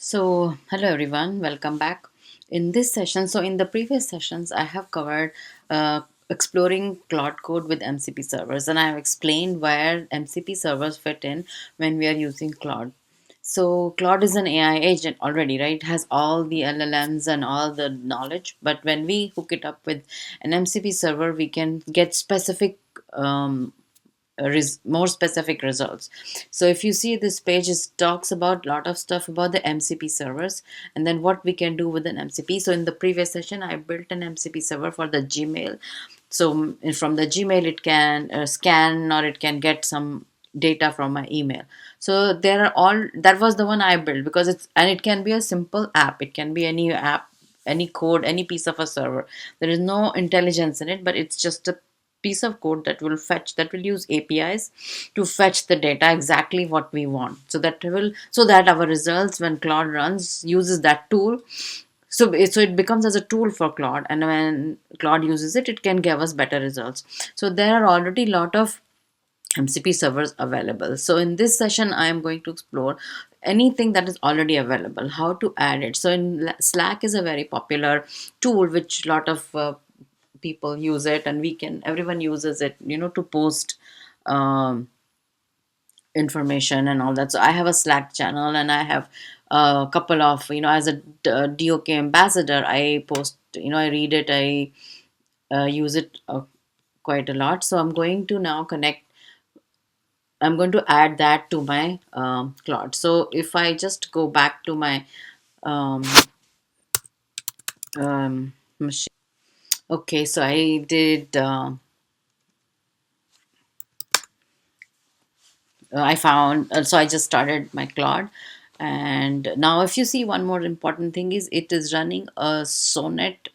Hello everyone, welcome back. In this session, in the previous sessions, I have covered exploring Claude code with MCP servers, and I have explained where MCP servers fit in when we are using Claude. So, Claude is an AI agent already, right? It has all the LLMs and all the knowledge, but when we hook it up with an MCP server, we can get specific more specific results. So if you see this page, it talks about a lot of stuff about the MCP servers and then what we can do with an MCP. So in the previous session, I built an MCP server for the Gmail. So from the Gmail, it can scan or it can get some data from my email. So there are all that was the one I built because it can be a simple app. It can be any app, any code, any piece of a server. There is no intelligence in it, but it's just a piece of code that will use APIs to fetch the data exactly what we want. So that our results when Claude runs uses that tool. So it becomes as a tool for Claude, and when Claude uses it, it can give us better results. So there are already a lot of MCP servers available. So in this session, I am going to explore anything that is already available, how to add it. So in Slack is a very popular tool which a lot of people use it, and everyone uses it, to post um, information and all that. So I have a Slack channel, and I have a couple of, as a DOK ambassador, I post, I read it, I use it quite a lot. So I'm going to add that to my Claude. So if I just go back to my um, machine. Okay, so I did. I found. So I just started my Claude, and now if you see, one more important thing is it is running a Sonnet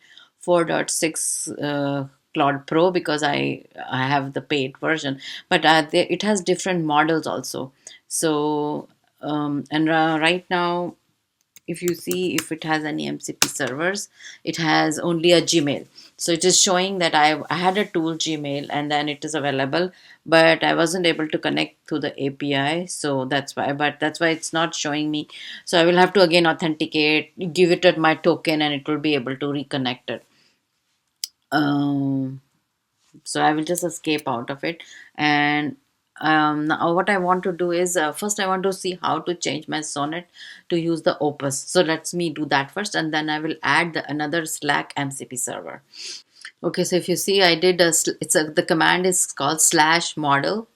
4.6 Claude Pro, because I have the paid version, but it has different models also. So right now, if you see if it has any MCP servers, it has only a Gmail. So it is showing that I had a tool Gmail, and then it is available, but I wasn't able to connect through the API. So that's why it's not showing me. So I will have to again authenticate, give it my token, and it will be able to reconnect it. Um, so I will just escape out of it. And now what I want to do is, first I want to see how to change my Sonnet to use the Opus. So let's me do that first, and then I will add another Slack MCP server. Okay, so if you see, I did the command is called slash model.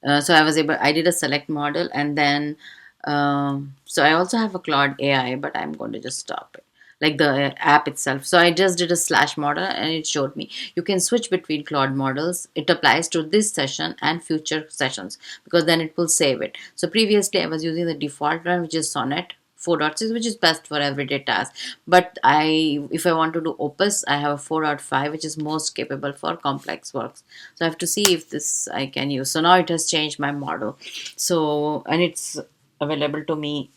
So I did a select model, and then so I also have a Claude AI, but I'm going to just stop it, like the app itself. So I just did a slash model, and it showed me you can switch between Claude models. It applies to this session and future sessions, because then it will save it. So previously I was using the default one, which is Sonnet 4.6, which is best for everyday tasks. But if I want to do Opus, I have a 4.5, which is most capable for complex works. So I have to see if this I can use. So now it has changed my model. So, and it's available to me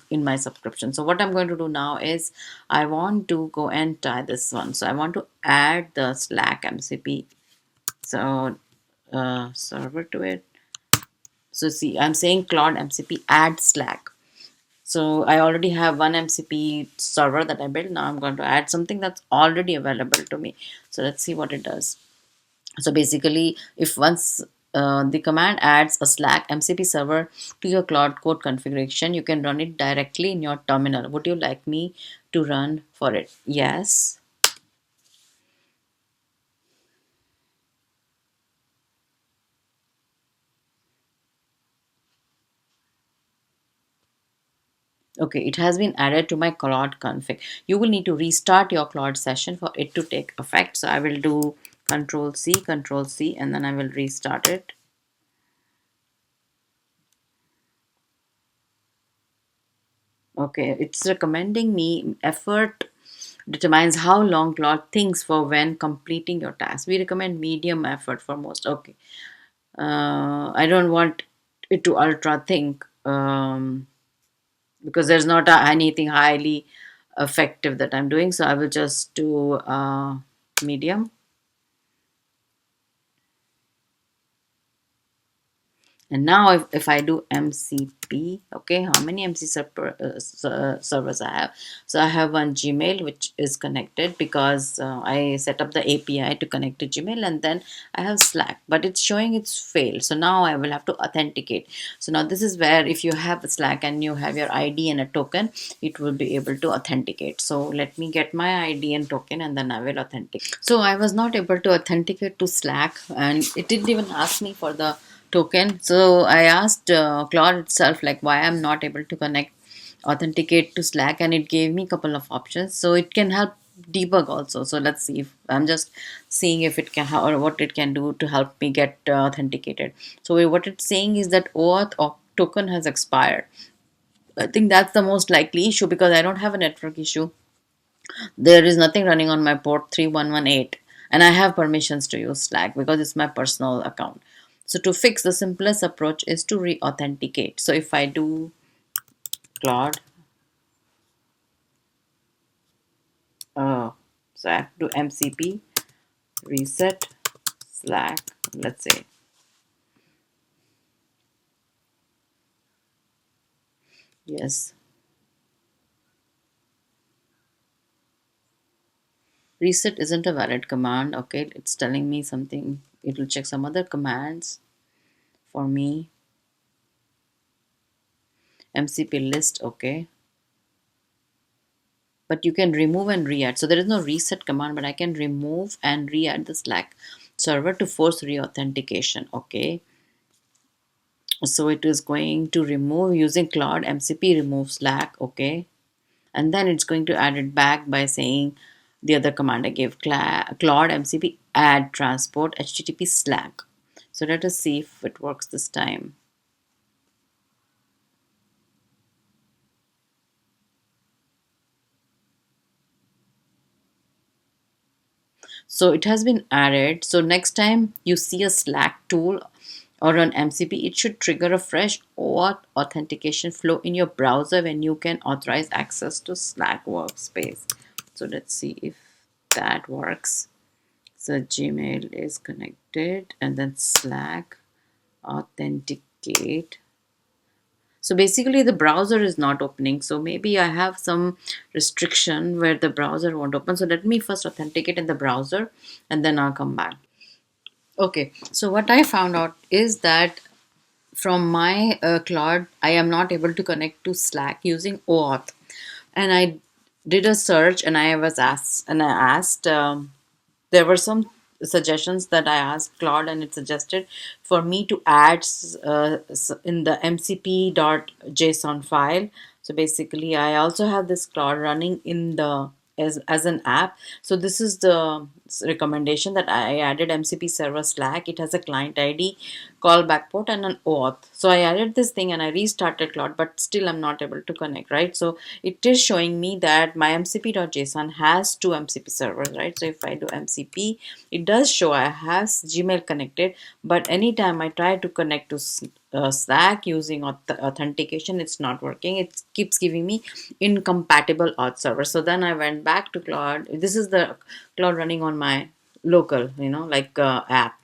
in my subscription. So what I'm going to do now is I want to go and try this one. So I want to add the Slack MCP server to it. So see, I'm saying Claude MCP add Slack. So I already have one MCP server that I built. Now I'm going to add something that's already available to me. So let's see what it does. So basically, if once the command adds a Slack MCP server to your Claude Code configuration, you can run it directly in your terminal. Would you like me to run for it? Yes. Okay, it has been added to my Claude config. You will need to restart your Claude session for it to take effect. So I will do Control C, and then I will restart it. Okay, it's recommending me effort determines how long Claude thinks for when completing your task. We recommend medium effort for most. Okay. I don't want it to ultra think, because there's not anything highly effective that I'm doing. So I will just do medium. And now if I do MCP, okay, how many servers I have? So I have one Gmail which is connected because I set up the API to connect to Gmail, and then I have Slack, but it's showing it's failed. So now I will have to authenticate. So now this is where if you have Slack and you have your ID and a token, it will be able to authenticate. So let me get my ID and token and then I will authenticate. So I was not able to authenticate to Slack, and it didn't even ask me for the token. So I asked Claude itself like why I'm not able to connect authenticate to Slack, and it gave me a couple of options. So it can help debug also. So let's see if I'm just seeing if it can or what it can do to help me get authenticated. So what it's saying is that OAuth or token has expired. I think that's the most likely issue because I don't have a network issue. There is nothing running on my port 3118, and I have permissions to use Slack because it's my personal account. So to fix, the simplest approach is to re-authenticate. So if I do Claude, so I have to do MCP reset Slack, let's say. Yes, reset isn't a valid command. Okay, it's telling me something. It will check some other commands for me. MCP list, okay, but you can remove and re-add. So there is no reset command, but I can remove and re-add the Slack server to force re-authentication. Okay, so it is going to remove using Claude MCP remove Slack. Okay, and then it's going to add it back by saying the other command I gave, Claude MCP add transport HTTP Slack. So let us see if it works this time. So it has been added. So next time you see a Slack tool or an MCP, it should trigger a fresh OAuth authentication flow in your browser when you can authorize access to Slack workspace. So let's see if that works. So Gmail is connected and then Slack authenticate. So basically the browser is not opening. So maybe I have some restriction where the browser won't open. So let me first authenticate in the browser and then I'll come back. Okay, so what I found out is that from my Claude, I am not able to connect to Slack using OAuth. And I did a search and I asked there were some suggestions that I asked Claude, and it suggested for me to add in the mcp.json file. So basically, I also have this Claude running in the as an app. So this is the recommendation that I added MCP server Slack. It has a client ID, callback port, and an OAuth. So I added this thing and I restarted Claude, but still I'm not able to connect, right? So it is showing me that my mcp.json has two MCP servers, right? So if I do MCP, it does show I have Gmail connected, but anytime I try to connect to Slack using authentication, it's not working. It keeps giving me incompatible auth server. So then I went back to Claude. This is the Claude running on my local, like app.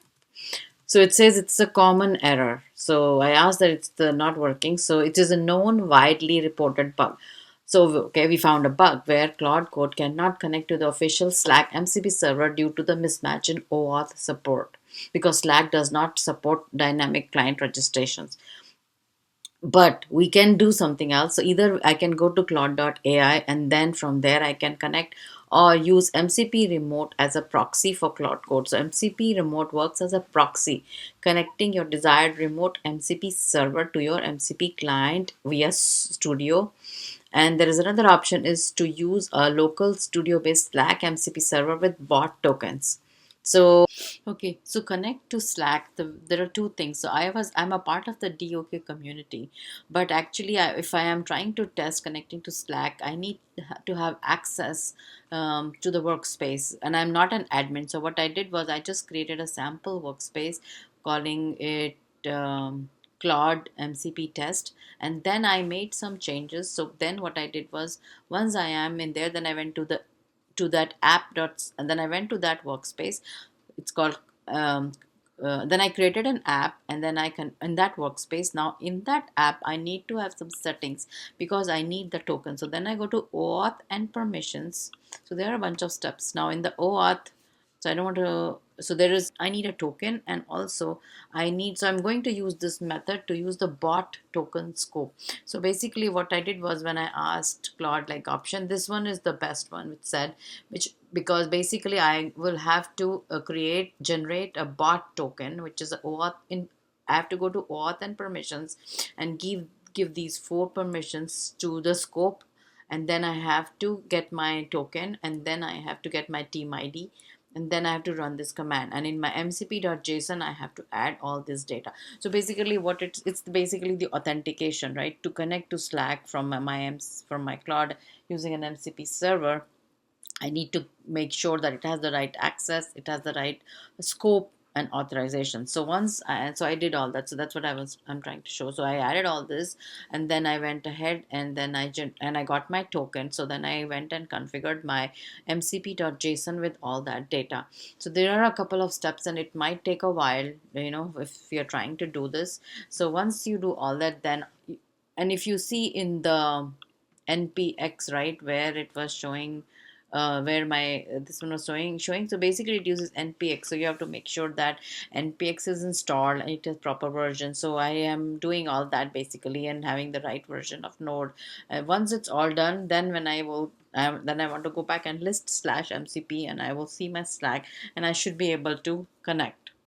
So it says it's a common error. So I asked that it's not working. So it is a known, widely reported bug. So okay, we found a bug where Claude Code cannot connect to the official Slack MCP server due to the mismatch in OAuth support because Slack does not support dynamic client registrations. But we can do something else. So either I can go to Claude.ai and then from there I can connect or use MCP remote as a proxy for Claude Code. So MCP remote works as a proxy, connecting your desired remote MCP server to your MCP client via Studio. And there is another option is to use a local studio based Slack MCP server with bot tokens. So okay, so connect to Slack. There are two things. So I'm a part of the DOK community, but actually, if I am trying to test connecting to Slack, I need to have access to the workspace, and I'm not an admin. So what I did was I just created a sample workspace, calling it Claude MCP test, and then I made some changes. So then what I did was once I am in there, then I went to that app dots, and then I went to that workspace. It's called then I created an app, and then I can in that workspace. Now in that app I need to have some settings because I need the token. So then I go to OAuth and permissions. So there are a bunch of steps now in the OAuth. So I don't want to, so there is, I need a token, and also I need, so I'm going to use this method to use the bot token scope. So basically what I did was, when I asked Claude like option, this one is the best one, which said, which, because basically I will have to generate a bot token, which is a OAuth in, I have to go to OAuth and permissions and give these four permissions to the scope, and then I have to get my token, and then I have to get my team ID, and then I have to run this command, and in my mcp.json I have to add all this data. So basically what it's basically the authentication, right, to connect to Slack from from my Claude using an MCP server. I need to make sure that it has the right access, it has the right scope and authorization. So so I did all that. So that's what I'm trying to show. So I added all this, and then I went ahead, and then I got my token. So then I went and configured my mcp.json with all that data. So there are a couple of steps, and it might take a while, if you're trying to do this. So once you do all that, then, and if you see in the npx, right, where it was showing, where my this one was showing. So basically it uses npx, so you have to make sure that npx is installed and it has proper version. So I am doing all that basically, and having the right version of Node. Once it's all done, then when I will then I want to go back and list slash mcp, and I will see my Slack, and I should be able to connect.